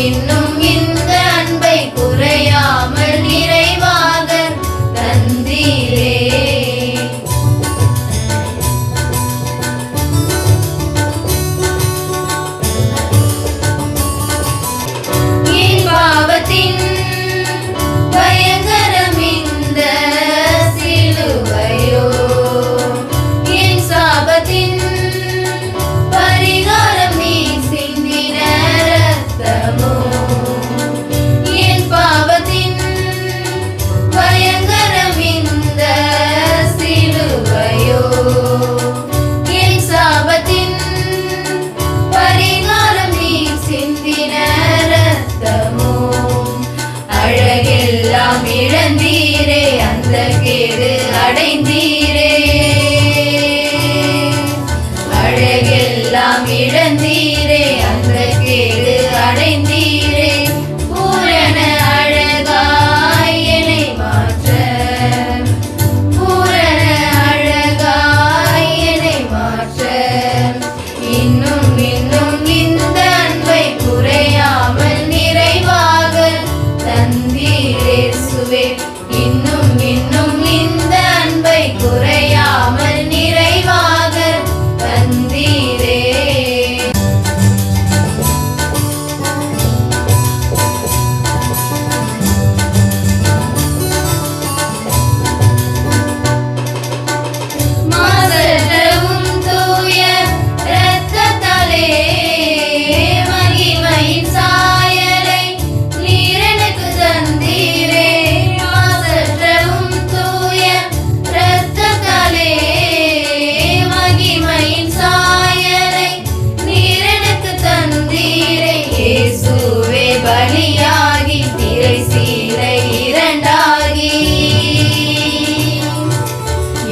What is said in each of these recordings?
இன்னும் இந்த அன்பை குறையாமல் நிறைவாக தந்தீரே. என் பாவத்தின் பயங்கரம் இந்த சிலுவையோ, என் சாபத்தின் பரிகாரம் நீ சிந்தின ரத்தமோ. என் பாவத்தின் பயங்கரம் இந்த சிலுவையோ, என் சாபத்தின் பரிகாரம் நீ சிந்தின ரத்தமோ. அழகெல்லாம் இழந்தீரே, அந்த கேடு அடைந்தீரே. அழகெல்லாம் இழந்தீரே, அந்த கேடு அடைந்தீரே. பூரண அழகாய் என்னை மாற்ற, பூரண அழகாய் என்னை மாற்ற. இன்னும் இன்னும் இந்த அன்பை குறையாமல் நிறைவாக தந்தீரே சுவே. இன்னும் இன்னும் இந்த அன்பை குறையாமல் நிறைவாக தந்தீரே. மாசற்றவும் தூய இரத்தத்தாலே மகிமையின் சாயலை நீர் எனக்கு தந்தீரே. மாசற்றவும் தூய இரத்தத்தாலே மகிமையின் சாயலை நீர் எனக்கு தந்தீரே. இயேசுவே பலியாகி திரை சீலை இரண்டாகி,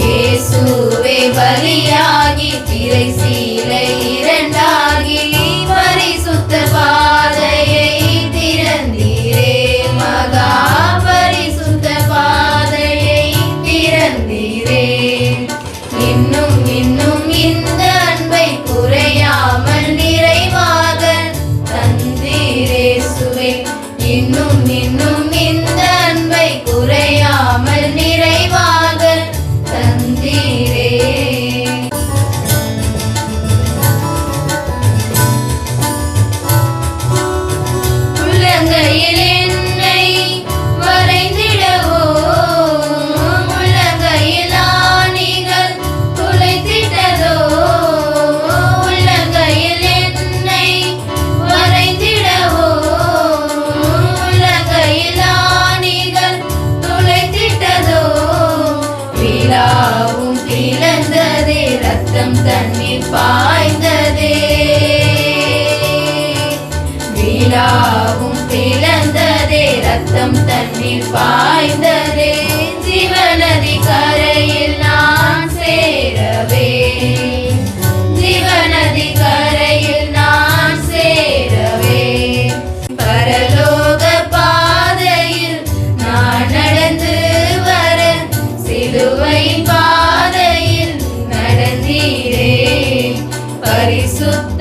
இயேசுவே பலியாகி திரை சீலை இரண்டாகி. பரிசுத்த பாதையை திறந்தீரே, மகா பரிசுத்த பாதையை திறந்தீரே. இன்னும் இன்னும் இந்த அன்பை குறையாமல் நிறைவாக தந்தீரே சுவே. இன்னும் இன்னும் இந்த அன்பை குறையாமல் நிறைவாக தந்தீரே. உள்ளங்கையில் என்னை வரைந்திடவோ, உள்ளங்கையில் ஆணிகள் துளைத்திட்டதோ. உள்ளங்கையில் என்னை வரைந்திடவோ, உள்ளங்கையில் ஆணிகள் துளைத்திட்டதோ. விழாவும் பிளந்ததே, ரத்தம் தண்ணீர் பாய்ந்ததே. விழாவும் பிளந்ததே, ரத்தம் தண்ணீர் பாய்ந்ததே. ஜீவநதி கரையில் நான் சேரவே, ஜீவநதி கரையில் நான் சேரவே. பரலோக பாதையில் நான் நடந்து வர, சிலுவையின் பாதையில் நடந்தீரே. பரிசுத்த